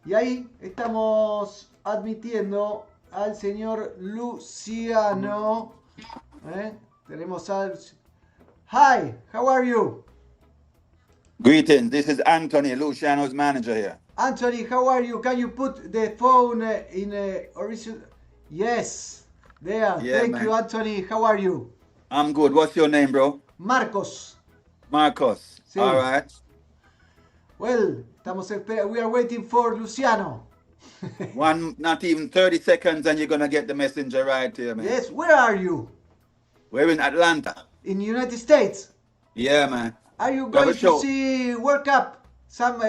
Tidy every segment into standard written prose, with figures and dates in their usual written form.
Y ahí estamos admitiendo al señor Luciano. Tenemos al... Hi, how are you? Greetings. This is Anthony, Luciano's manager here. Anthony, how are you? Can you put the phone in original? Yes, there. Yeah, Thank you, man. Anthony. How are you? I'm good. What's your name, bro? Marcos. Marcos. All Sí. right. Well, we are waiting for Luciano. One, not even 30 seconds, and you're gonna get the messenger right here, man. Yes, where are you? We're in Atlanta. In the United States. Yeah, man. Are you We have a going to show. see World Cup? Some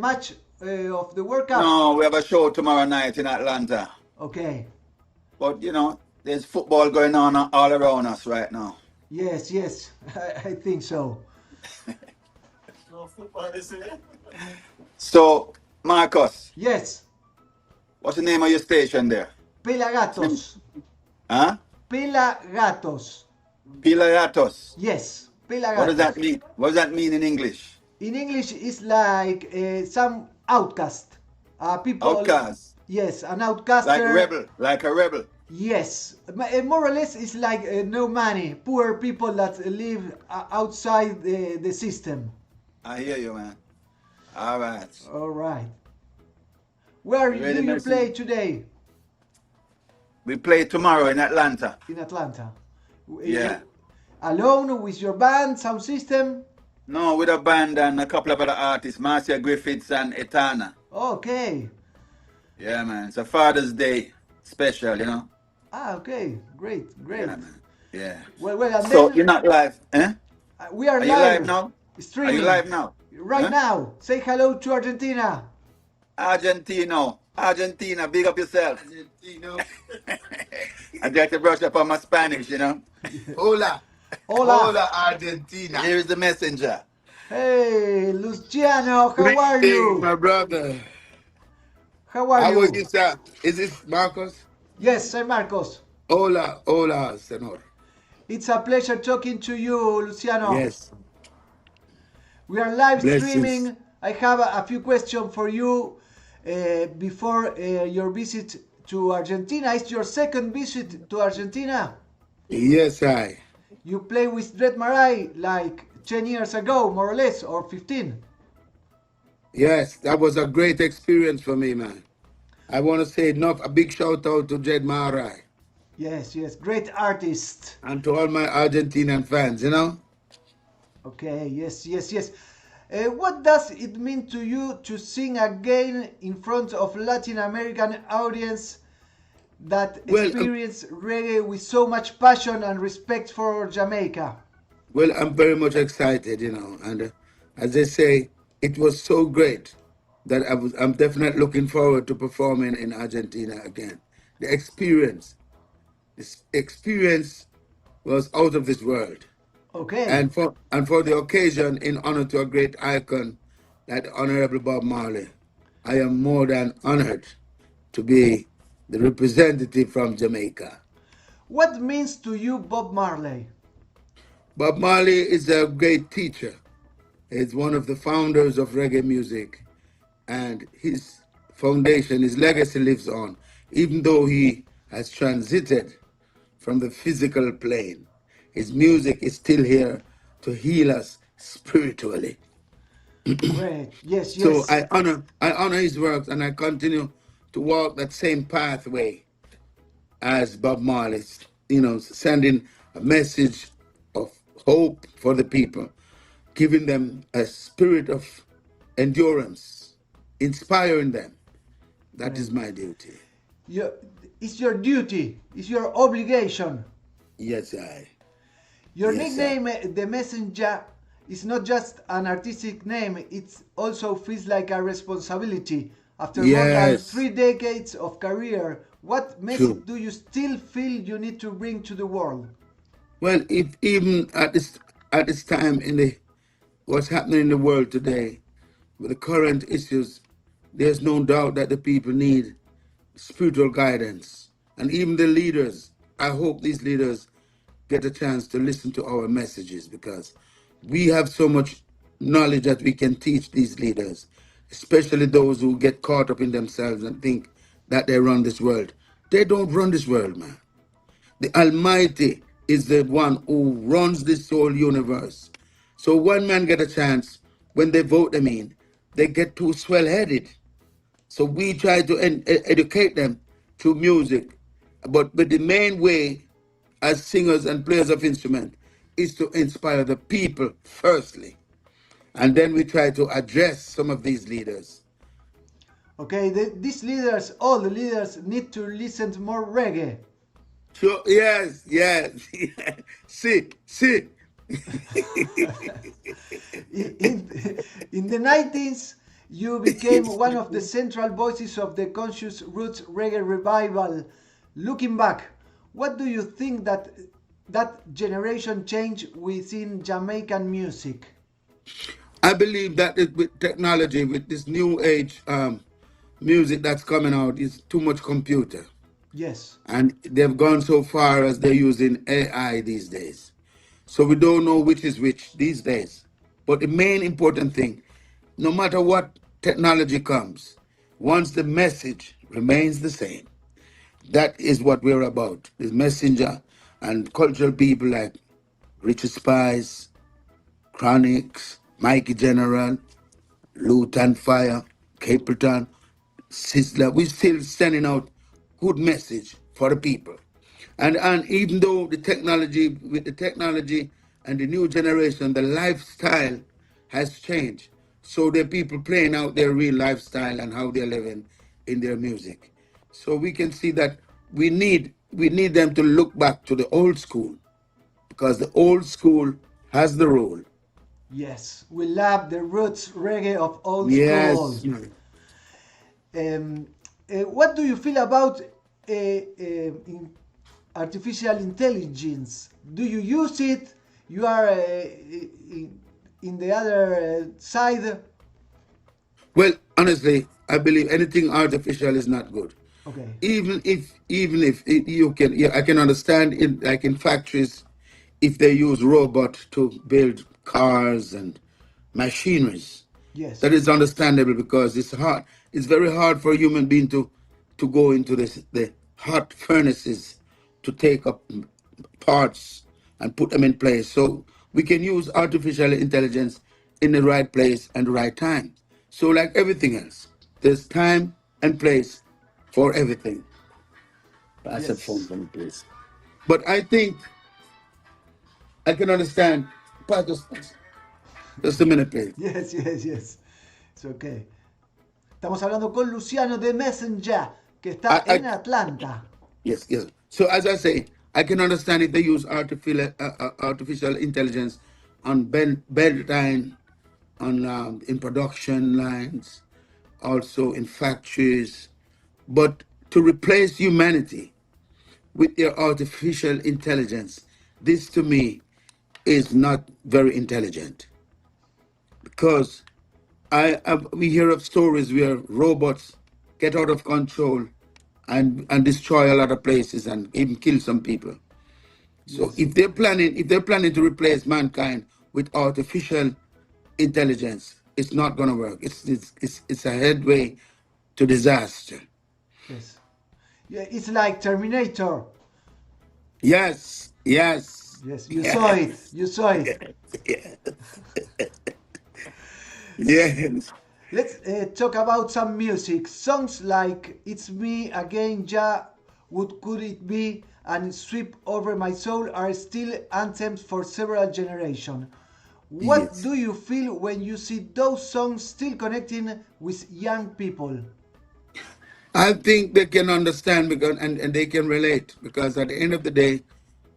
match of the World Cup? No, we have a show tomorrow night in Atlanta. Okay. But there's football going on all around us right now. Yes, yes, I think so. No football is it? So, Marcos, Yes, what's the name of your station there? PelaGatos. Huh? PelaGatos. PelaGatos. Yes, What does that PelaGatos. mean? What does that mean in English? In English, it's like some outcast. People, Outcast. yes, an Like outcaster. rebel. Like a rebel. Yes, more or less, it's like no money, poor people that live outside the system. I hear you, man. All right. All right. Where You do ready, you Messi? play today? We play tomorrow in Atlanta. In Atlanta. Yeah. Alone with your band, sound system? No, with a band and a couple of other artists, Marcia Griffiths and Etana. Okay. Yeah, man. It's a Father's Day special. Ah, okay. Great, Yeah, great. man. Yeah. Well, and So you're then not live, eh? we are Are you live live now? Are you streaming live now? right Huh? now. Say hello to Argentina. Argentina, big up yourself. Argentino. I got to brush up on my Spanish. Hola. Hola. Hola, Argentina. Here is the messenger. Hey, Luciano, how are Greetings, you? my brother. How are How are you? you, sir? Is this Marcos? Yes, I'm Marcos. Hola, hola, senor. It's a pleasure talking to you, Luciano. Yes. We are live Blessings. streaming. I have a few questions for you before your visit to Argentina. It's your second visit to Argentina. Yes, I. You played with Dred Marai like 10 years ago, more or less, or 15. Yes, that was a great experience for me, man. I want to say a big shout out to Jed Marai Yes, yes, great artist. and to all my Argentinian fans. Okay, yes, yes, yes. What does it mean to you to sing again in front of Latin American audience that Well, experience reggae with so much passion and respect for Jamaica? I'm very much excited, and as they say, it was so great that I'm definitely looking forward to performing in Argentina again. This experience was out of this world, Okay, and for the occasion, in honor to a great icon like Honorable Bob Marley, I am more than honored to be the representative from Jamaica. what means to you Bob Marley? Bob Marley is a great teacher. He's one of the founders of reggae music, and his foundation, his legacy lives on, even though he has transited from the physical plane. His music is still here to heal us spiritually. Great, yes, So yes. I honor his works, and I continue to walk that same pathway as Bob Marley, sending a message of hope for the people, giving them a spirit of endurance, inspiring them. That Great. is my duty. You, it's your duty, it's your obligation. Yes, I. Your Yes, I. nickname, the Messenjah, is not just an artistic name, it also feels like a responsibility. After more than Yes, 3 decades of career, what message true. do you still feel you need to bring to the world? Well, if even at this time in the what's happening in the world today, with the current issues, there's no doubt that the people need spiritual guidance. And even the leaders, I hope these leaders get a chance to listen to our messages, because we have so much knowledge that we can teach these leaders, especially those who get caught up in themselves and think that they run this world. They don't run this world, man. The Almighty is the one who runs this whole universe. So one man get a chance, when they vote them in, they get too swell-headed. So we try to educate them through music. But the main way, as singers and players of instrument, is to inspire the people firstly. And then we try to address some of these leaders. Okay, these leaders, all the leaders, need to listen to more reggae. Sure, yes, yes. See. In the 90s, you became one of the central voices of the conscious roots reggae revival. Looking back, what do you think that generation changed within Jamaican music? I believe that with technology, with this new age music that's coming out, is too much computer. Yes. And they've gone so far as they're using AI these days. So we don't know which is which these days. But the main important thing, no matter what technology comes, once the message remains the same, that is what we're about. This Messenjah and cultural people like Richard Spice, Chronics, Mikey General, Lutan Fire, Capleton, Sizzler, we're still sending out good message for the people. And even though with the technology and the new generation, the lifestyle has changed. So the people playing out their real lifestyle and how they're living in their music. So we can see that we need them to look back to the old school, because the old school has the role. Yes, we love the roots reggae of old school. Yes. What do you feel about artificial intelligence? Do you use it? You are in the other side? Well, honestly, I believe anything artificial is not good. Okay. Even if you can, yeah, I can understand in like in factories, if they use robot to build cars and machineries. Yes. That is understandable, because it's hard. It's very hard for a human being to go into the hot furnaces to take up parts and put them in place. So we can use artificial intelligence in the right place and the right time. So like everything else, there's time and place for everything. I said phone for me, please. But I think I can understand. Just a minute, please. Yes. It's okay. Estamos hablando con Luciano de Messenjah, que está en Atlanta. Yes. So as I say, I can understand if they use artificial intelligence on bedtime, on in production lines, also in factories, but to replace humanity with their artificial intelligence, this to me is not very intelligent, because we hear of stories where robots get out of control and destroy a lot of places and even kill some people. So Yes. if they're planning to replace mankind with artificial intelligence, it's not going to work. It's a headway to disaster. Yes. Yeah, it's like Terminator. Yes. Yes, you saw it. You saw it. Yes. Let's talk about some music. Songs like It's Me Again, Ja, What Could It Be, and Sweep Over My Soul are still anthems for several generations. What Yes. do you feel when you see those songs still connecting with young people? I think they can understand, because and they can relate, because at the end of the day,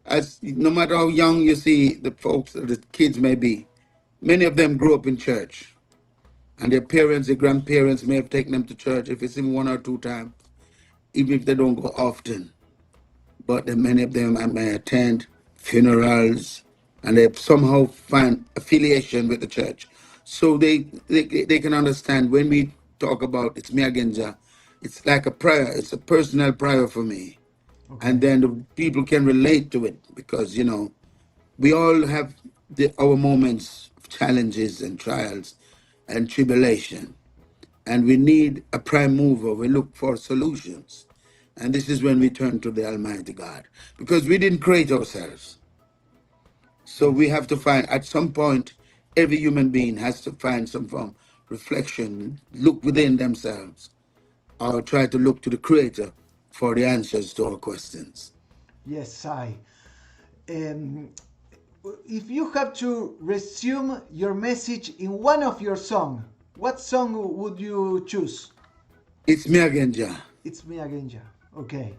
as no matter how young you see the folks, the kids may be, many of them grew up in church. And their parents, their grandparents may have taken them to church, if it's even 1 or 2 times, even if they don't go often. But many of them may attend funerals, and they somehow find affiliation with the church. So they can understand when we talk about It's Me Again, Jah, it's like a prayer. It's a personal prayer for me. Okay. And then the people can relate to it, because, we all have our moments of challenges and trials and tribulation. and we need a prime mover. We look for solutions. And this is when we turn to the Almighty God, because we didn't create ourselves. So we Yes. have to find, at some point, every human being has to find some form of reflection, look within themselves, or try to look to the Creator for the answers to our questions. Yes, I. Um, if you have to resume your message in one of your songs, what song would you choose? It's me again, Jah. It's me again, yeah. Okay,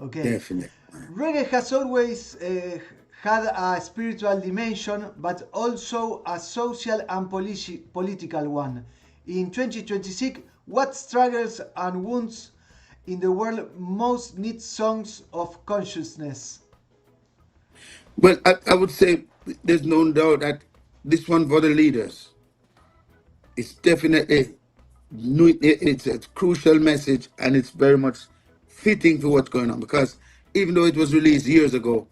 okay. Definitely. Reggae has always had a spiritual dimension, but also a social and political one. In 2026, what struggles and wounds in the world most need songs of consciousness? Well, I would say there's no doubt that this one for the leaders is definitely it's a crucial message, and it's very much fitting for what's going on, because even though it was released years ago,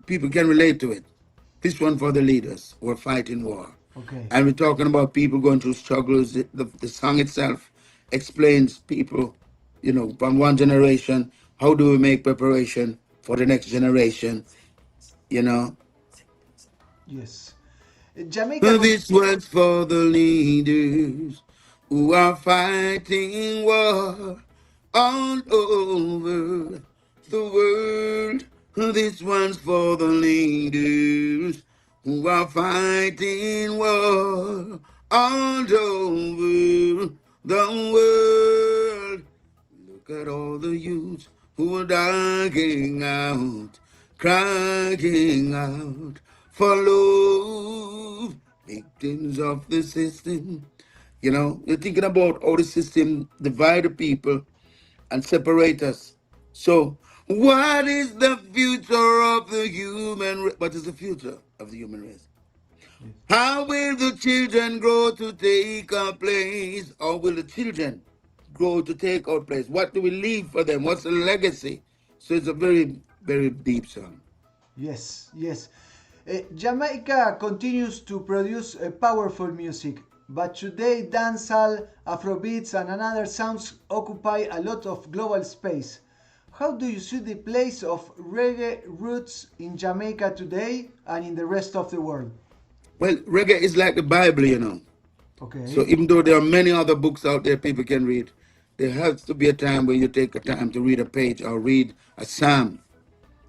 people can relate to it. This one for the leaders who are fighting war. Okay. And we're talking about people going through struggles. The song itself explains people, from one generation, how do we make preparation for the next generation, you know. Yes. Jamaica. This was for the leaders who are fighting war all over the world. This one's for the leaders who are fighting war all over the world. Look at all the youths who are dying out, crying out for love, victims of the system. You're thinking about how the system divide the people and separate us. So, what is the future of the human race? What is the future of the human race? How will the children grow to take our place? Or will the children grow to take our place? What do we leave for them? What's the legacy? So it's a very, very deep song. Yes, yes. Jamaica continues to produce powerful music, but today dancehall, Afrobeats, and another sounds occupy a lot of global space. How do you see the place of reggae roots in Jamaica today and in the rest of the world? Well, reggae is like the Bible. So Okay. even though there are many other books out there people can read, there has to be a time where you take a time to read a page or read a psalm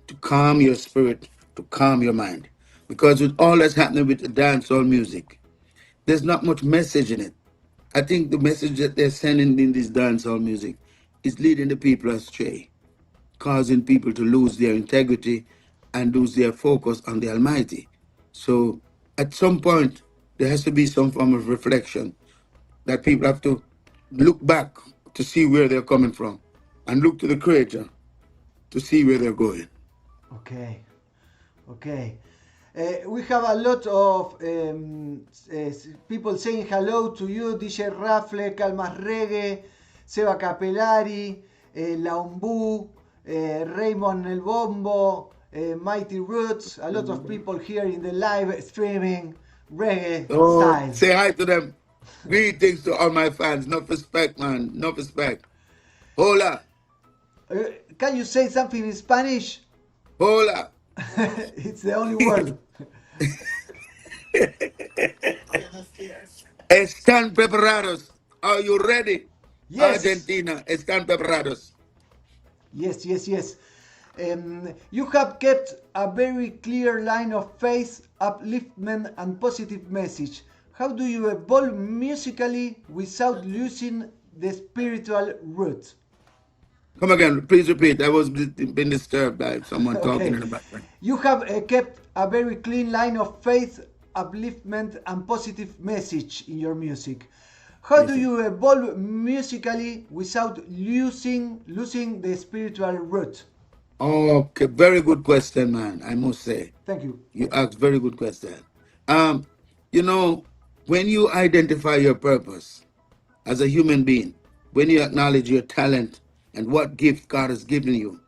to calm your spirit, to calm your mind. Because with all that's happening with the dancehall music, there's not much message in it. I think the message that they're sending in this dancehall music is leading the people astray, causing people to lose their integrity and lose their focus on the Almighty. So at some point, there has to be some form of reflection that people have to look back to see where they're coming from and look to the Creator to see where they're going. Okay. Okay. We have a lot of people saying hello to you, DJ Rafle, Calmas Reggae, Seba Capelari, Laumbu, Raymond El Bombo, Mighty Roots, a lot of people here in the live streaming reggae Oh, style. say hi to them. Greetings to all my fans. Enough respect, man. Enough respect. Hola. Can you say something in Spanish? Hola. It's the only word. Están preparados. Are you ready? Yes. Argentina, están preparados. Yes, yes, yes. You have kept a very clear line of faith, upliftment, and positive message. How do you evolve musically without losing the spiritual root? Come again, please repeat. I was being disturbed by someone talking Okay. in the background. You have kept a very clean line of faith, upliftment, and positive message in your music. How do Yes, sir. you evolve musically without losing the spiritual root? Okay, very good question, man. I must say. Thank you. You asked very good question. Um, you know, when you identify your purpose as a human being, when you acknowledge your talent and what gift God has given you,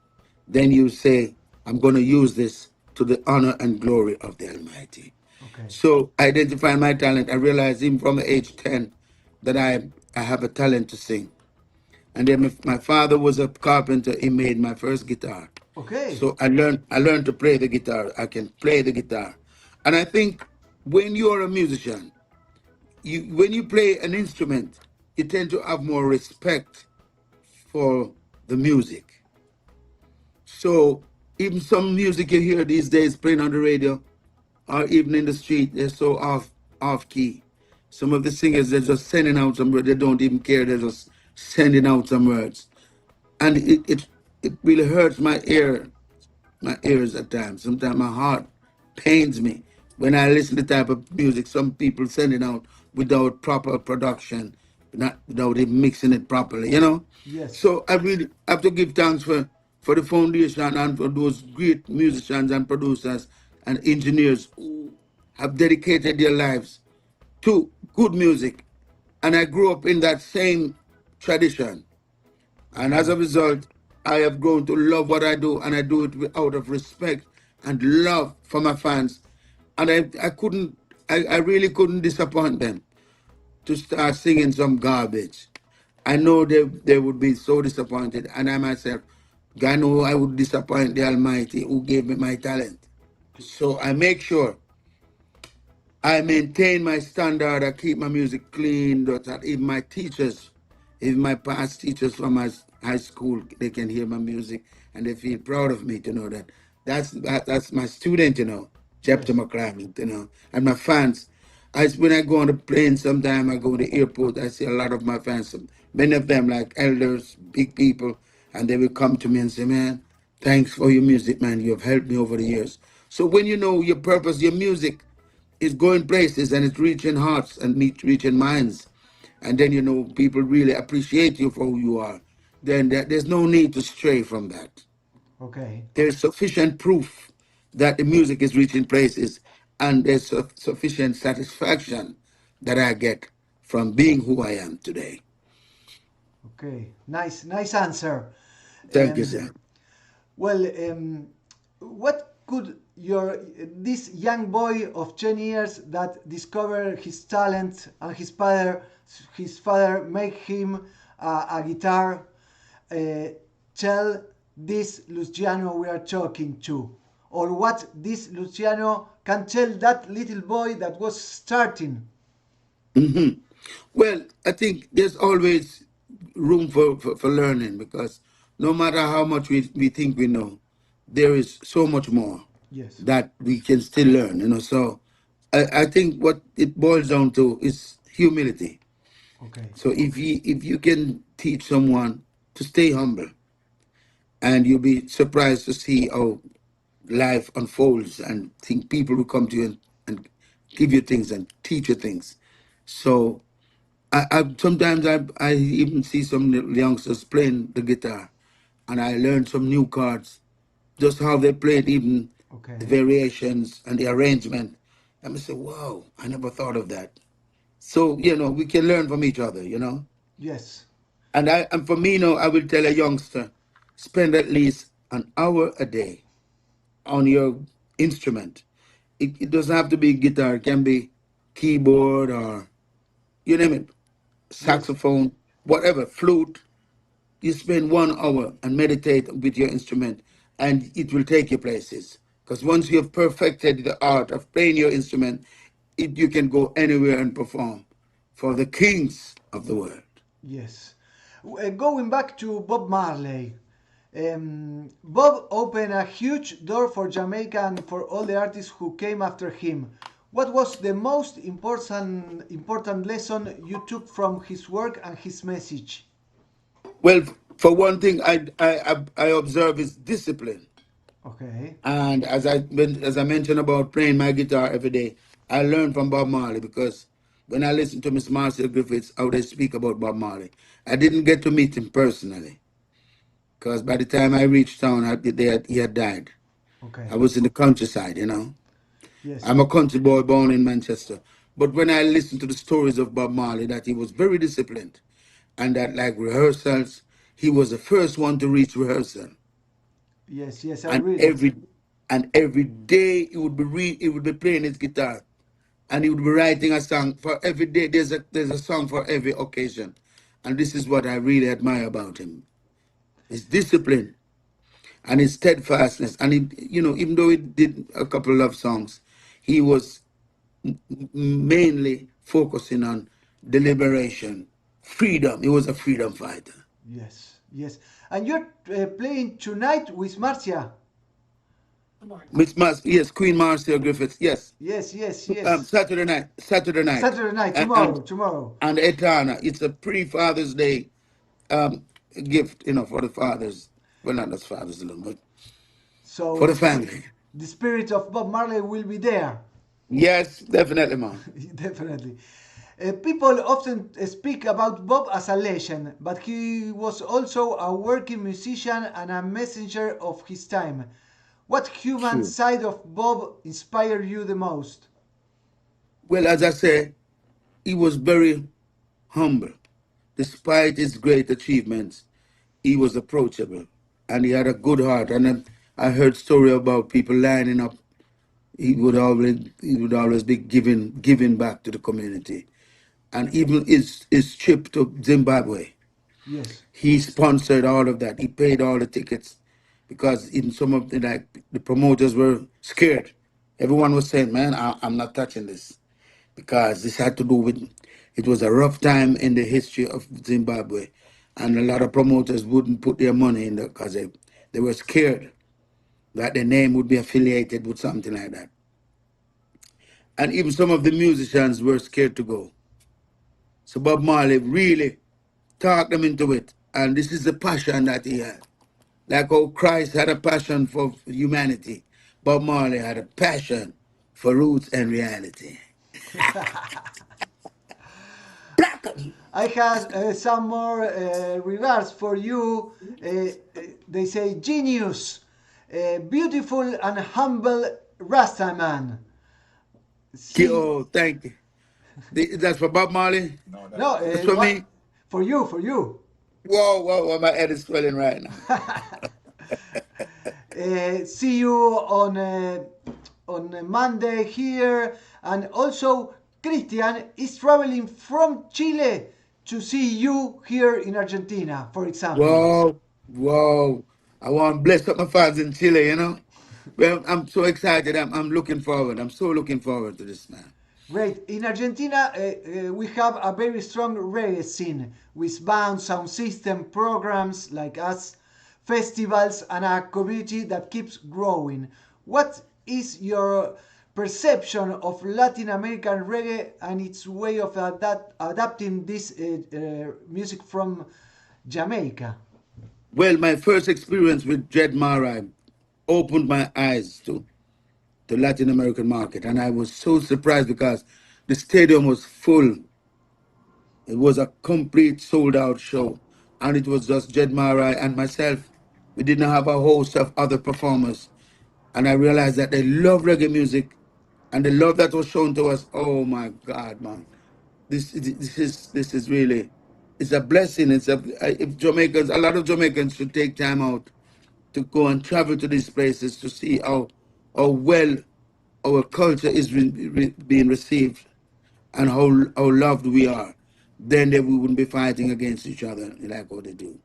then you say, I'm going to use this to the honor and glory of the Almighty. Okay. So identifying my talent, I realized even from the age 10 that I I have a talent to sing. And then my father was a carpenter. He made my first guitar. Okay. So I learned to play the guitar. I can play the guitar. And I think when you're a musician, when you play an instrument, you tend to have more respect for the music. So even some music you hear these days playing on the radio or even in the street, they're so off key. Some of the singers, they're just sending out some words. They don't even care. They're just sending out some words. And it really hurts my ears at times. Sometimes my heart pains me when I listen to the type of music some people sending out without proper production, not without even mixing it properly, you know? Yes. So I really have to give thanks for the foundation and for those great musicians and producers and engineers who have dedicated their lives to good music. And I grew up in that same tradition. And as Okay. a result, I have grown to love what I do, and I do it out of respect and love for my fans. And I really couldn't disappoint them to start singing some garbage. I know they would be so disappointed, and I myself, I know I would disappoint the Almighty who gave me my talent. So I make sure I maintain my standard. I keep my music clean. That even my teachers, even my past teachers from my high school, they can hear my music and they feel proud of me to know that that's my student, Jepther Yes. McClymont, and my fans. When I go on the plane, sometime I go to the airport, I see a lot of my fans. Many of them like elders, big people, and they will come to me and say, "Man, thanks for your music, man. You have helped me over the years." So when you know your purpose, your music it's going places and it's reaching hearts and reaching minds. And then, people really appreciate you for who you are. Then there's no need to stray from that. Okay. There's sufficient proof that the music is reaching places, and there's sufficient satisfaction that I get from being who I am today. Okay. Nice. Nice answer. Thank you, Um, sir. well, what could your this young boy of 10 years that discovered his talent and his father make him a guitar uh, tell this Luciano we are talking to, or what this Luciano can tell that little boy that was starting? Well, I think there's always room for learning because no matter how much we think we know, there is so much more Yes. that we can still learn. So I think what it boils down to is humility. Okay. So if you can teach someone to stay humble, and you'll be surprised to see how life unfolds and think people will come to you and give you things and teach you things. So I sometimes I even see some youngsters playing the guitar, and I learn some new chords, just how they played, even the Okay. variations and the arrangement. And I say, wow, I never thought of that. So we can learn from each other. Yes. And for me, I will tell a youngster, spend at least an hour a day on your instrument. It doesn't have to be guitar; it can be keyboard or you name it, Yes. saxophone, whatever, flute. You spend 1 hour and meditate with your instrument, and it will take you places. Because once you have perfected the art of playing your instrument, you can go anywhere and perform for the kings of the world. Yes. Going back to Bob Marley, Bob opened a huge door for Jamaica and for all the artists who came after him. What was the most important lesson you took from his work and his message? Well, for one thing, I observe is discipline. Okay. And as I mentioned about playing my guitar every day, I learned from Bob Marley because when I listened to Miss Marcia Griffiths, how they speak about Bob Marley, I didn't get to meet him personally because by the time I reached town, he had died. I Okay. was in the countryside. Yes. I'm a country boy born in Manchester. But when I listened to the stories of Bob Marley, that he was very disciplined and that like rehearsals, he was the first one to reach rehearsal. Yes. Yes. I And read it. every day he would be playing his guitar and he would be writing a song for every day. There's a song for every occasion, and this is what I really admire about him: his discipline and his steadfastness. And he, even though he did a couple of love songs, he was mainly focusing on deliberation, freedom. He was a freedom fighter. Yes, yes. And you're playing tonight with Marcia. Miss Mars, yes, Queen Marcia Griffiths, yes. Yes, yes, yes. Saturday night, Saturday night, Saturday night, and tomorrow, tomorrow. and Etana. It's a pre-Father's Day um, gift, for the fathers. Well, not as fathers alone, but So for the family. the spirit of Bob Marley will be there. Yes, definitely, man. Definitely. People often speak about Bob as a legend, but he was also a working musician and a messenger of his time. What human True. side of Bob inspired you the most? Well, as I say, he was very humble. Despite his great achievements, he was approachable, and he had a good heart. And I heard story about people lining up. He would always be giving back to the community, and even his trip to Zimbabwe, Yes. he sponsored all of that. He paid all the tickets because even some of the promoters were scared. Everyone was saying, "Man, I'm not touching this," because this had to do with it was a rough time in the history of Zimbabwe, and a lot of promoters wouldn't put their money in there because they were scared that their name would be affiliated with something like that. And even some of the musicians were scared to go. So Bob Marley really talked them into it. And this is the passion that he had. Like how Christ had a passion for humanity, Bob Marley had a passion for roots and reality. I have some more regards for you. They say genius, beautiful and humble Rastaman. See, Oh, thank you. That's for Bob Marley? no, That's for what me? for you, for you. Whoa, whoa, whoa, my head is swelling right now. See you on Monday here, and also Christian is traveling from Chile to see you here in Argentina, for example. Whoa, whoa. I want to bless up my fans in Chile. Well, I'm so excited. I'm looking forward. I'm so looking forward to this, man. Great. In Argentina, we have a very strong reggae scene with bands, sound system, programs like us, festivals, and a community that keeps growing. What is your perception of Latin American reggae and its way of adapting this music from Jamaica? Well, my first experience with Jed Mara opened my eyes to the Latin American market, and I was so surprised because the stadium was full. It was a complete sold out show, and it was just Jed Mara and myself. We didn't have a host of other performers, and I realized that they love reggae music, and the love that was shown to us. Oh my God, man! This is really it's a blessing. If Jamaicans, a lot of Jamaicans should take time out to go and travel to these places to see how well our culture is being received and how loved we are. Then we wouldn't be fighting against each other like what they do.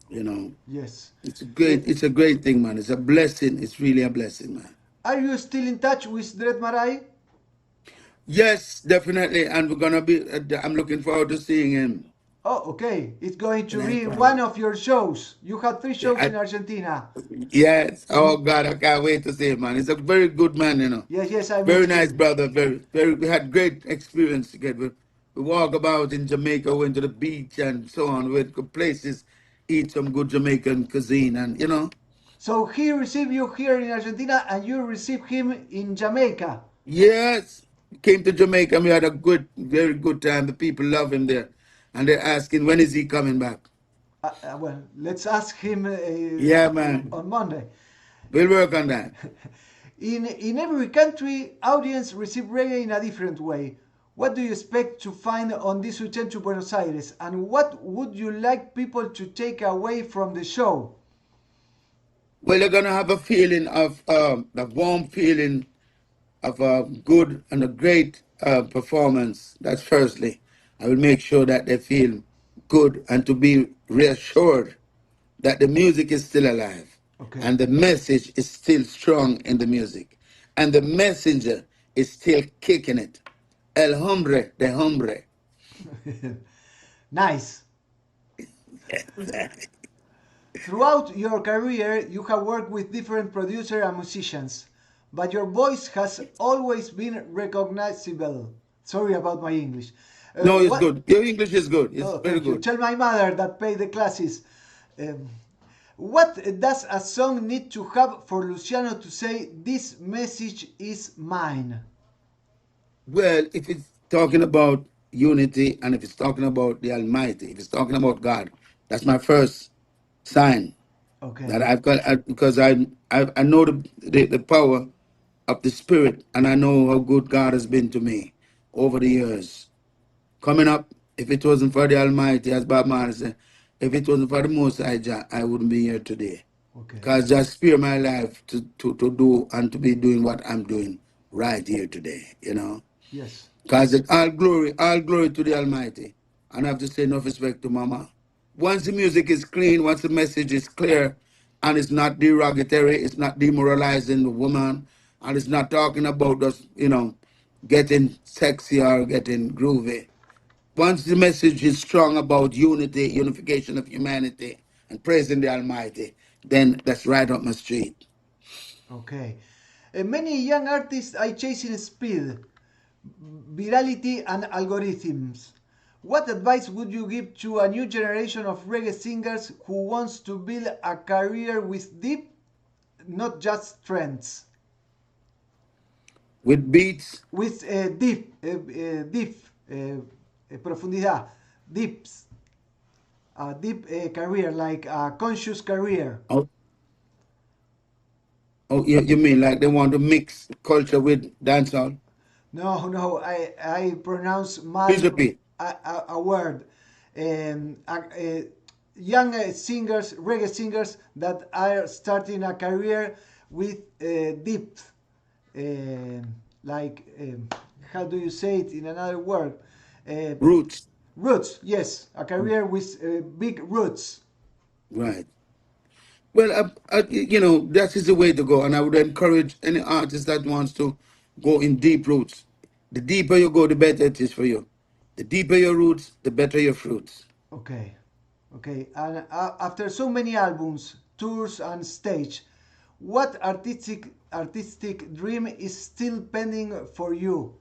You know, Yes. it's a Uh, great thing, man. It's a blessing. It's really a blessing, man. are you still in touch with Dred Marai? Yes, definitely, and we're gonna be. I'm looking forward to seeing him. Oh, okay. It's going And to be one of your shows. You had three shows in Argentina. yes. Oh God, I can't wait to see him, man. He's a very good man. Yes, yes, I met Very nice him. brother. Very. We had great experience together. We walk about in Jamaica, went to the beach and so on. We went to places, eat some good Jamaican cuisine, and. So he received you here in Argentina and you received him in Jamaica. Yes, came to Jamaica. We had a very good time. The people love him there, and they're asking when is he coming back. Well, let's ask him Yeah, man. on Monday. We'll work on that. In every country, audience receive reggae in a different way. What do you expect to find on this return to Buenos Aires? And what would you like people to take away from the show? Well, they're gonna have a feeling of the warm feeling of a good and a great performance. That's firstly. I will make sure that they feel good and to be reassured that the music is still alive Okay. and the message is still strong in the music and the messenger is still kicking it. El hombre de hombre. Nice. Throughout your career, you have worked with different producers and musicians, but your voice has always been recognizable. Sorry about my English. No, it's What? good. Your English is good. It's Oh, very thank you. good. Tell my mother that paid the classes. Um, what does a song need to have for Luciano to say this message is mine? Well, if it's talking about unity and if it's talking about the Almighty, if it's talking about God, that's my first sign that Okay. I've got because I know the power of the Spirit and I know how good God has been to me over the years. Coming up, if it wasn't for the Almighty, as Bob Marley said, if it wasn't for the Most High Jah, I wouldn't be here today. Okay. Because just spare my life to do and to be doing what I'm doing right here today, you know. Yes. Because all glory to the Almighty. And I have to say enough respect to Mama. Once the music is clean, once the message is clear, and it's not derogatory, it's not demoralizing the woman, and it's not talking about us, you know, getting sexy or getting groovy. Once the message is strong about unity, unification of humanity, and praising the Almighty, then that's right up my street. Okay. Many young artists are chasing speed, virality, and algorithms. What advice would you give to a new generation of reggae singers who wants to build a career with deep, not just trends? With beats, With deep, profundidad, deeps, a deep career, like a conscious career. oh, oh you mean like they want to mix culture with dancehall? No, no, I pronounce Please mal repeat. a word. Young singers, reggae singers that are starting a career with depth, like how do you say it in another word? Uh, Roots. Roots, yes, a career with big roots. Right. Well, you know, that is the way to go. And I would encourage any artist that wants to go in deep roots. The deeper you go, the better it is for you. The deeper your roots, the better your fruits. Okay, okay. And after so many albums, tours, and stage, what artistic dream is still pending for you?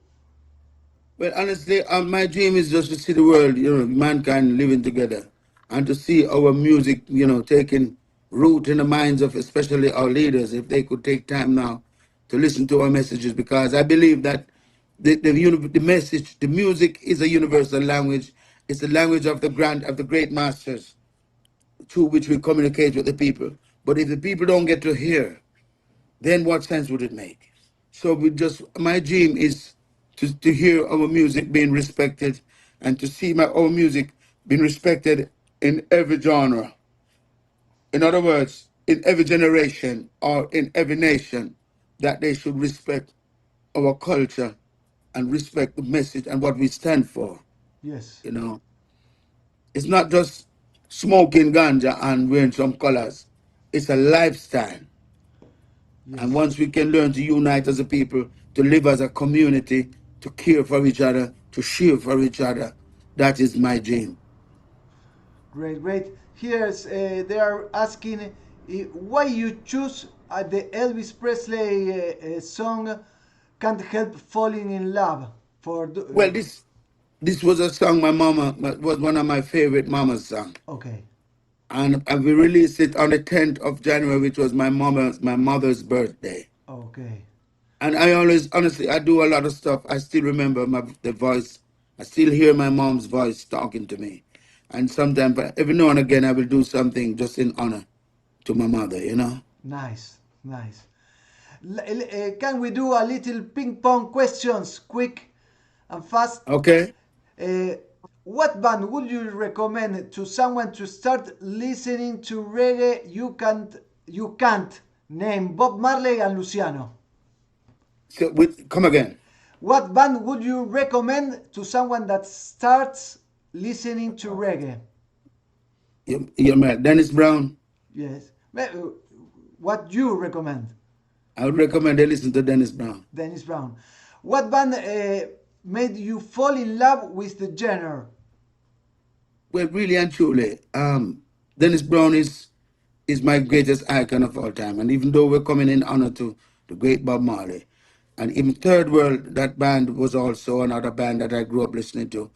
Well, honestly, my dream is just to see the world, you know, mankind living together, and to see our music, you know, taking root in the minds of especially our leaders. If they could take time now to listen to our messages, because I believe that the message, the music is a universal language. It's the language of the great masters through which we communicate with the people. But if the people don't get to hear, then what sense would it make? So my dream is to hear our music being respected and to see our music being respected in every genre. In other words, in every generation or in every nation, that they should respect our culture and respect the message and what we stand for. Yes, You know, it's not just smoking ganja and wearing some colors. It's a lifestyle. And yes. once we can learn to unite as a people, to live as a community, to care for each other, to share for each other, that is my dream. Great, great. Here's they are asking why you choose the Elvis Presley song "Can't Help Falling in Love" for. Well, this was a song was one of my favorite mama's song. Okay, And we released it on the 10th of January, which was my mother's birthday. okay, And I always, honestly, I do a lot of stuff. I still remember the voice. I still hear my mom's voice talking to me. And sometimes, every now and again, I will do something just in honor to my mother, you know? nice, nice. Can we do a little ping pong questions, quick and fast? Okay? Uh, what band would you recommend to someone to start listening to reggae? You can't name Bob Marley and Luciano. So, come again. What band would you recommend to someone that starts listening to reggae? You're right. Dennis Brown. Yes. What you recommend? I would recommend they listen to Dennis Brown. Dennis Brown. What band made you fall in love with the genre? Well, really and truly, Dennis Brown is my greatest icon of all time. And even though we're coming in honor to the great Bob Marley, and in Third World, that band was also another band that I grew up listening to.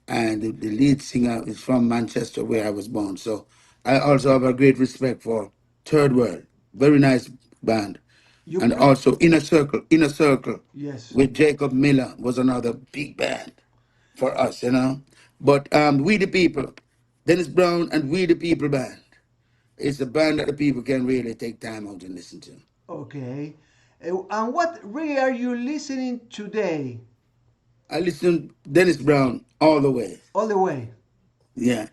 And the lead singer is from Manchester, where I was born. So I also have a great respect for Third World. Very nice band. You And play. also Inner Circle Yes. with Jacob Miller was another big band for us, you know. But We the People, Dennis Brown and We the People band, it's a band that the people can really take time out and listen to. Okay. And what reggae are you listening today? I listen to Dennis Brown all the way. All the way. Yeah.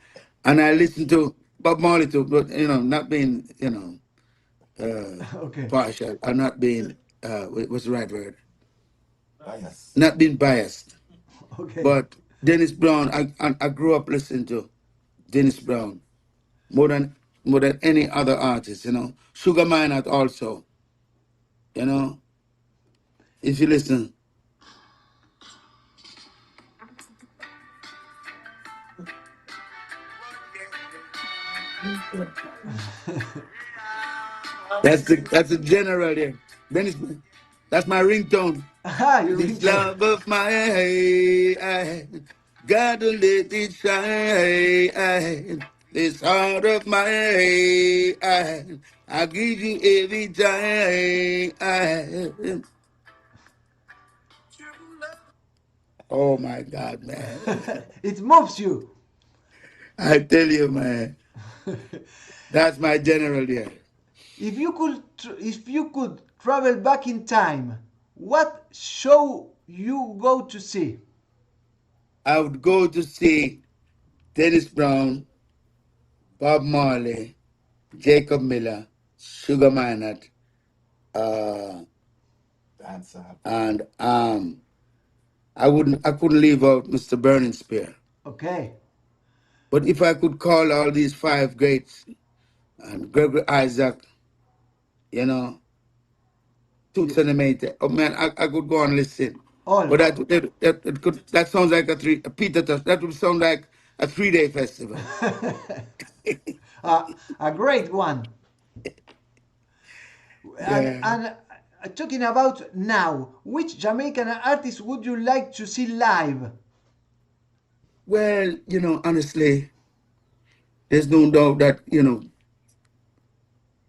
And I listen to Bob Marley too, but not being, Okay. partial or not being what's the right word? Not being biased. Okay. But Dennis Brown, I grew up listening to Dennis Brown more than any other artist, Sugar Minott also, you know. If you listen. That's the general there. Dennis, that's my ringtone. Ah, your This ringtone. love of mine, gotta let it shine. This heart of mine, I give you every time. Oh my God, man. It moves you. I tell you, man, that's my general there. If you could travel back in time, what show you go to see? I would go to see Dennis Brown, Bob Marley, Jacob Miller, Sugar Minott, uh, and I couldn't leave out Mr. Burning Spear. Okay. But if I could call all these five greats and Gregory Isaac, you know, Toots Yes. and the Maytag, oh man, I could go and listen. All. But that sounds like a Peter Tosh. That would sound like a 3-day festival. A great one. And Yeah. and talking about now, which Jamaican artist would you like to see live? Well, honestly, there's no doubt that,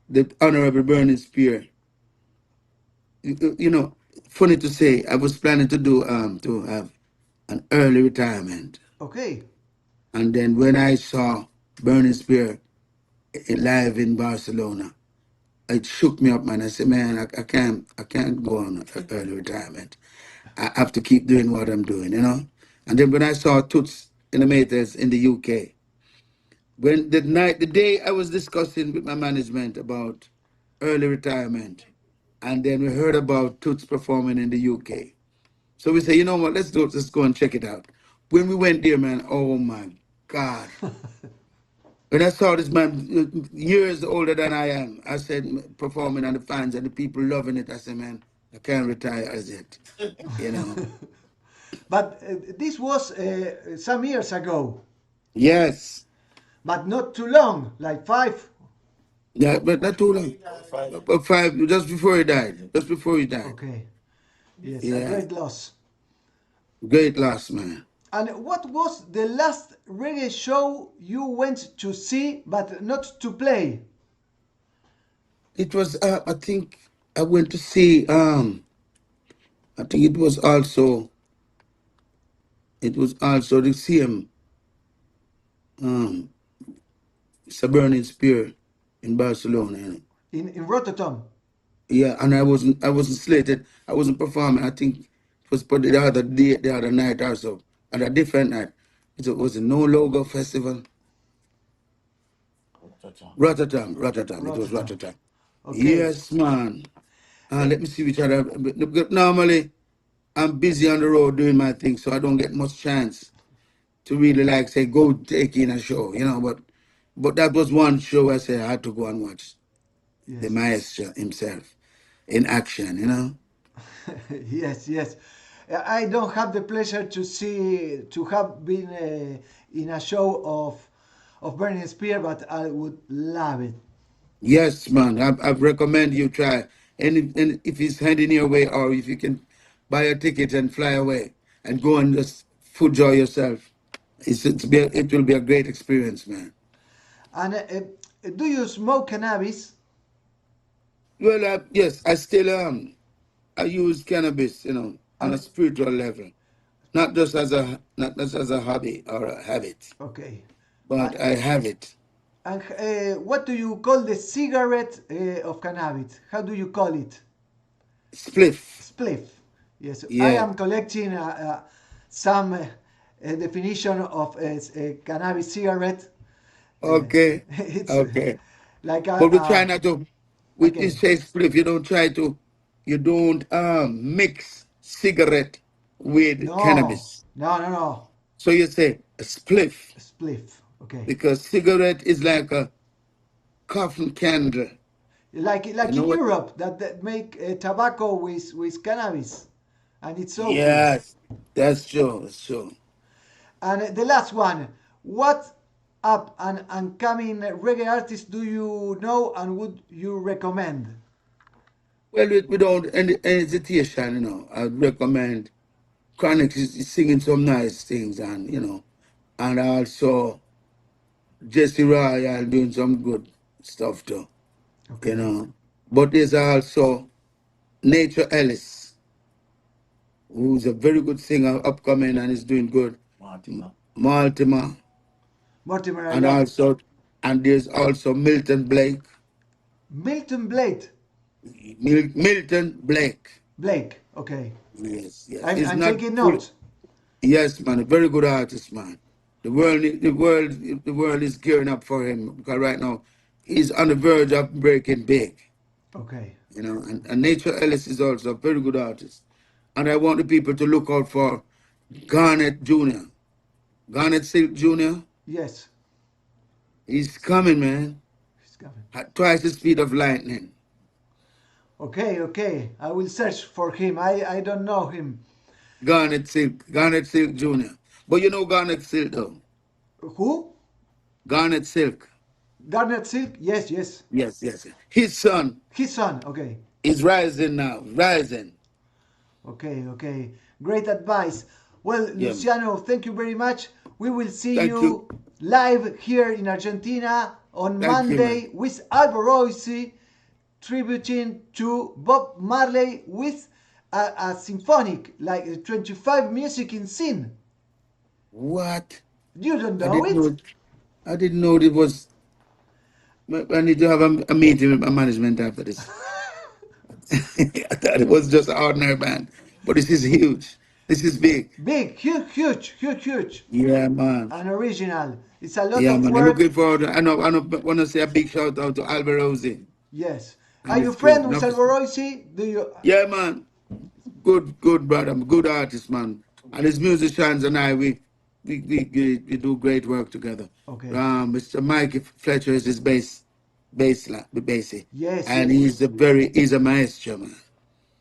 the Honorable Burning Spear, you know, funny to say, I was planning to have an early retirement. Okay. And then when I saw Burning Spear live in Barcelona, it shook me up, man. I said, man, I can't go on early retirement. I have to keep doing what I'm doing. And then when I saw Toots in the Maytag in the UK, when the day I was discussing with my management about early retirement, and then we heard about Toots performing in the UK. So we say, you know what, let's go and check it out. When we went there, man, oh my God. When I saw this man, years older than I am, I said, performing and the fans and the people loving it, I said, man, I can't retire as yet, you know. But this was some years ago, Yes. but not too long, like five. Yeah, but not too long. About 5, just before he died. Just before he died. Okay. Yes, a Yeah. great loss. Great loss, man. And what was the last reggae show you went to see but not to play? It was, I think I went to see, I think it was also the same, um, Burning Spear in Barcelona. In Rotterdam. Yeah, and I wasn't slated. I wasn't performing. I think it was put the other day, the other night or so, at a different night. It was a No Logo Festival. Rotterdam. It was Rotterdam. Rotterdam. Okay. Yes, man. Let me see which other. Normally, I'm busy on the road doing my thing, so I don't get much chance to really like say go take in a show, you know. But that was one show I said I had to go and watch the Yes. maestro himself in action, you know. Yes, yes. I don't have the pleasure to have been in a show of Burning Spear, but I would love it. Yes, man. I recommend you try. And if it's heading your way, or if you can buy a ticket and fly away and go and just food joy yourself, it will be a great experience, man. And do you smoke cannabis? Well, yes, I still I use cannabis, you know, on a And spiritual level, not just as a hobby or a habit, okay. but I have it. And what do you call the cigarette of cannabis? How do you call it? Spliff. Spliff. Yes, I Yeah. am collecting some definition of cannabis cigarette. Okay. It's Okay. like But we try not to. With okay. this say spliff, you don't mix cigarette with No, cannabis. no, no, no. So you say a spliff Spliff. Okay. because cigarette is like a coffin candle. You Like know in what? Europe that make tobacco with cannabis, and it's so good. Yes, that's true. That's true. And the last one, what up and coming reggae artists do you know and would you recommend? Well, without any hesitation, you know, I recommend Chronic is singing some nice things, and and also Jesse Royal doing some good stuff too, you Okay. know. But there's also Nature Ellis, who's a very good singer, upcoming, and is doing good. Mortimer, Mortimer, I and love there's also Milton Blake. Milton Blade. Milton Blake. Blake. Okay. Yes, yes. I'm, He's I'm not taking full. notes. Yes, man, a very good artist, man. The world is gearing up for him because right now he's on the verge of breaking big. Okay. You know, and Nature Ellis is also a very good artist. And I want the people to look out for Garnet Jr. Garnet Silk Jr. Yes. He's coming, man. He's coming. At twice the speed of lightning. Okay, okay. I will search for him. I don't know him. Garnet Silk Jr. But you know Garnet Silk though. Who? Garnet Silk. Garnet Silk? Yes, yes. Yes, yes. His son His son. Okay. is rising now. Rising. Okay, okay. Great advice. Well, Yeah. Luciano, thank you very much. We will see Thank you. you live here in Argentina on Thank you, man. Monday with Alboroisi tributing to Bob Marley with a symphonic, like 25 music in scene. What? You don't I know didn't it? know. I didn't know it was. I need to have a meeting with my management after this. I thought it was just an ordinary band, but this is huge. This is big. Big, huge, huge, huge, huge. Yeah, man. An original. It's a lot Yeah, of man. I'm work. looking forward. I know. Want to say a big shout out to Alberosi Yes. Are and you his crew. friend with Alboroisi? Do you? Yeah, man. Good brother. Good artist, man. And his musicians and I, we do great work together. Okay. Mr. Mike Fletcher is his bassy, Yes, and yes. he's a maestro, man.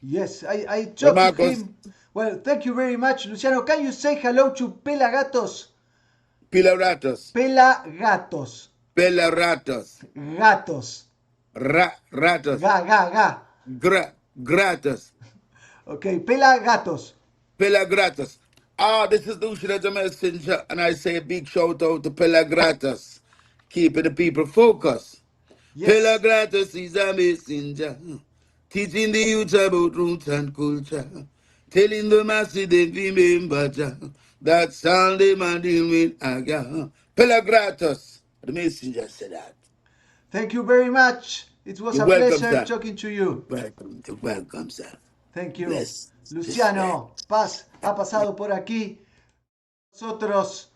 Yes, I Well, talked to Marcos, him. Well, thank you very much, Luciano. Can you say hello to PelaGatos? Pilaratos, PelaGatos. Pelaratos, Gatos. Ratos, Ga. Gratos, Ok, PelaGatos. Pelagratos. This is Luciano the Messenjah, and I say a big shout out to Pelagratos, keeping the people focused. Yes. Pelagratos is a messenger, teaching the youth about roots and culture, telling the masses they remember Jah. That's all they man deal with. Pelagratos, the messenger said that. Thank you very much. It was You're a welcome, pleasure sir. talking to you. You're welcome, sir. Thank you. Bless, respect. Luciano Paz ha pasado por aquí. Nosotros,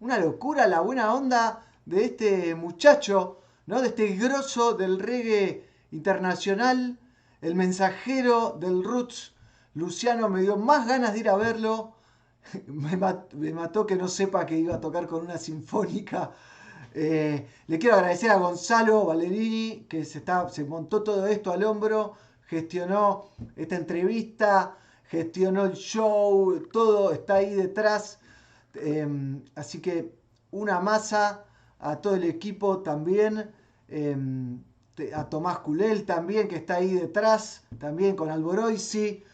una locura la buena onda de este muchacho, ¿no? De este grosso del reggae internacional. el mensajero del Roots, Luciano, me dio más ganas de ir a verlo. Me mató que no sepa que iba a tocar con una sinfónica. Le quiero agradecer a Gonzalo Ballerini, que se montó todo esto al hombro, gestionó esta entrevista, gestionó el show, todo está ahí detrás. Así que una masa a todo el equipo también. A Tomás Culel también, que está ahí detrás, también con Alboroisi.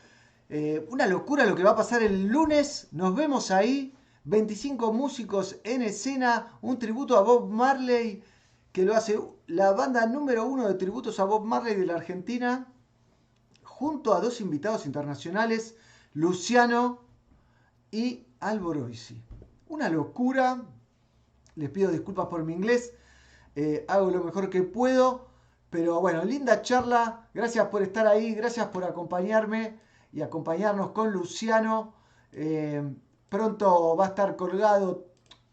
Una locura lo que va a pasar el lunes. Nos vemos ahí. 25 músicos en escena. Un tributo a Bob Marley, que lo hace la banda número 1 de tributos a Bob Marley de la Argentina, junto a 2 invitados internacionales, Luciano y Alboroisi. Una locura. Les pido disculpas por mi inglés. Hago lo mejor que puedo. Pero bueno, linda charla. Gracias por estar ahí. Gracias por acompañarme y acompañarnos con Luciano. Pronto va a estar colgado.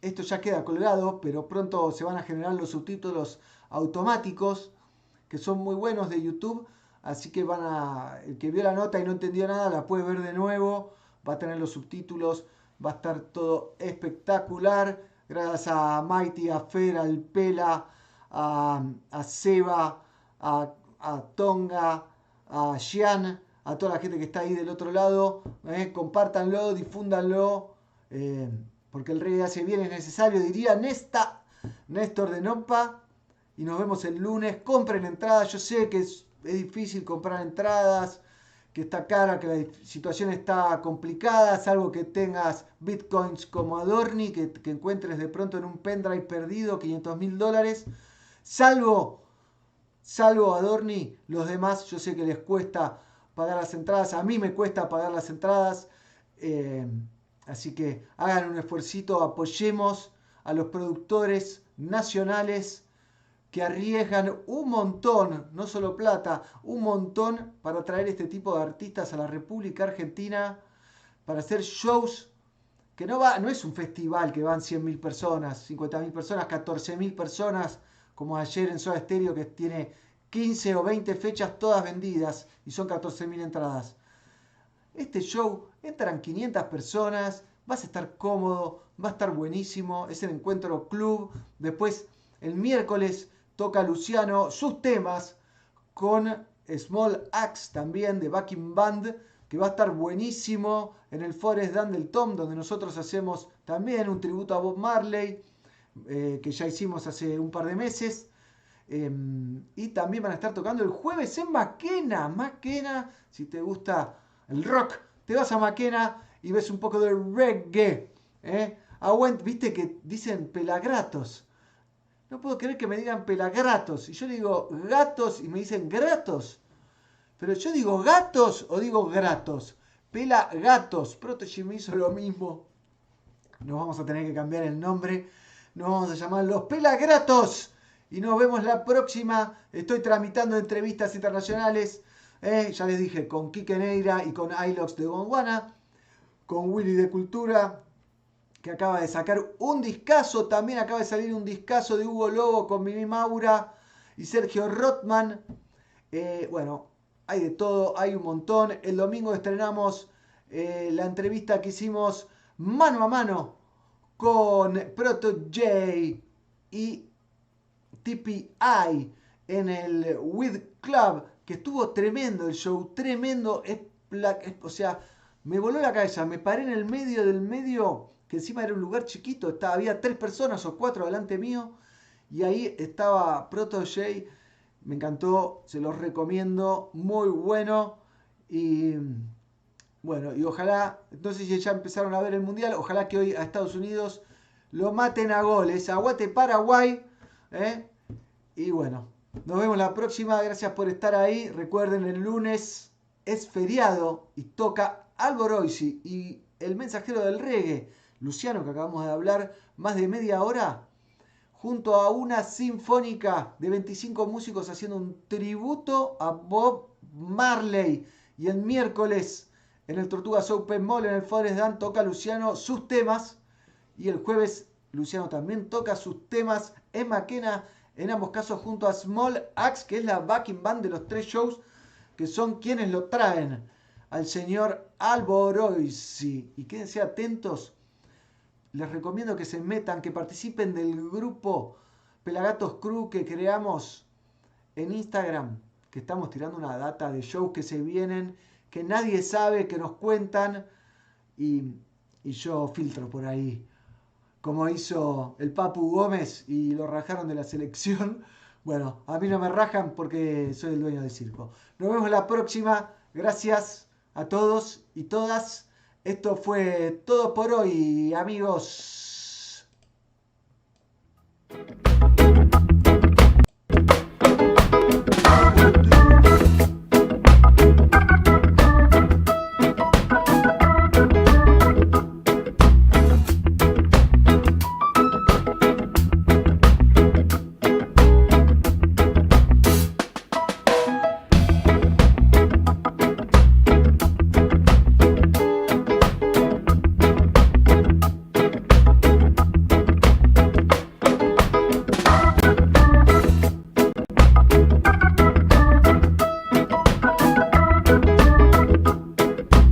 Esto ya queda colgado, pero pronto se van a generar los subtítulos automáticos, que son muy buenos, de YouTube. Así que el que vio la nota y no entendió nada, la puede ver de nuevo. Va a tener los subtítulos. Va a estar todo espectacular. Gracias a Mighty, a Fer, al Pela, a Seba, a Tonga, a Xian, a toda la gente que está ahí del otro lado. Compártanlo, difúndanlo, porque el reggae hace bien, es necesario, diría Néstor de Nopa. Y nos vemos el lunes. Compren entradas. Yo sé que es difícil comprar entradas, que está cara, que la situación está complicada, salvo que tengas bitcoins como Adorni, que encuentres de pronto en un pendrive perdido, $500.000. Salvo Adorni, los demás yo sé que les cuesta pagar las entradas. A mí me cuesta pagar las entradas. Así que hagan un esfuercito, apoyemos a los productores nacionales que arriesgan un montón, no solo plata, un montón para traer este tipo de artistas a la República Argentina, para hacer shows que no es un festival que van 100.000 personas, 50.000 personas, 14.000 personas, como ayer en Soda Stereo, que tiene 15 o 20 fechas todas vendidas y son 14.000 entradas. Este show entran 500 personas, vas a estar cómodo, va a estar buenísimo, es el encuentro club. Después, el miércoles, toca Luciano sus temas con Small Axe también de Backing Band, que va a estar buenísimo en el Forest Dan del Tom, donde nosotros hacemos también un tributo a Bob Marley, que ya hicimos hace un par de meses. Y también van a estar tocando el jueves en Makena. Si te gusta el rock, te vas a Makena y ves un poco de reggae. Viste que dicen PelaGatos. No puedo creer que me digan PelaGatos. Y yo digo gatos y me dicen gratos. Pero yo digo gatos o digo gratos. PelaGatos. Protege me hizo lo mismo. Nos vamos a tener que cambiar el nombre. Nos vamos a llamar los PelaGatos. Y nos vemos la próxima. Estoy tramitando entrevistas internacionales. Ya les dije, con Quique Neira y con Ilox de Gondwana. Con Willy de Cultura, que acaba de sacar un discazo. También acaba de salir un discazo de Hugo Lobo con Mimi Maura y Sergio Rothman. Bueno, hay de todo, hay un montón. El domingo estrenamos la entrevista que hicimos mano a mano con Proto J y TPI en el With Club, que estuvo tremendo el show, tremendo. O sea, me voló la cabeza, me paré en el medio del medio, que encima era un lugar chiquito, había 3 personas o 4 delante mío, y ahí estaba Proto J. Me encantó, se los recomiendo, muy bueno. Y bueno, y ojalá, no sé si ya empezaron a ver el mundial, ojalá que hoy a Estados Unidos lo maten a goles. Aguante Paraguay. Y bueno, nos vemos la próxima, gracias por estar ahí. Recuerden, el lunes es feriado y toca Alboroisi y el mensajero del reggae, Luciano, que acabamos de hablar, más de media hora, junto a una sinfónica de 25 músicos haciendo un tributo a Bob Marley. Y el miércoles en el Tortugas Open Mall, en el Forest Dan, toca Luciano sus temas. Y el jueves Luciano también toca sus temas en Makena, en ambos casos junto a Small Axe, que es la backing band de los 3 shows. que son quienes lo traen, al señor Alboroisi. Y quédense atentos, les recomiendo que se metan, que participen del grupo PelaGatos Crew que creamos en Instagram, que estamos tirando una data de shows que se vienen, que nadie sabe, que nos cuentan, y yo filtro por ahí, como hizo el Papu Gómez y lo rajaron de la selección. Bueno, a mí no me rajan porque soy el dueño del circo. Nos vemos la próxima. Gracias a todos y todas. Esto fue todo por hoy, amigos.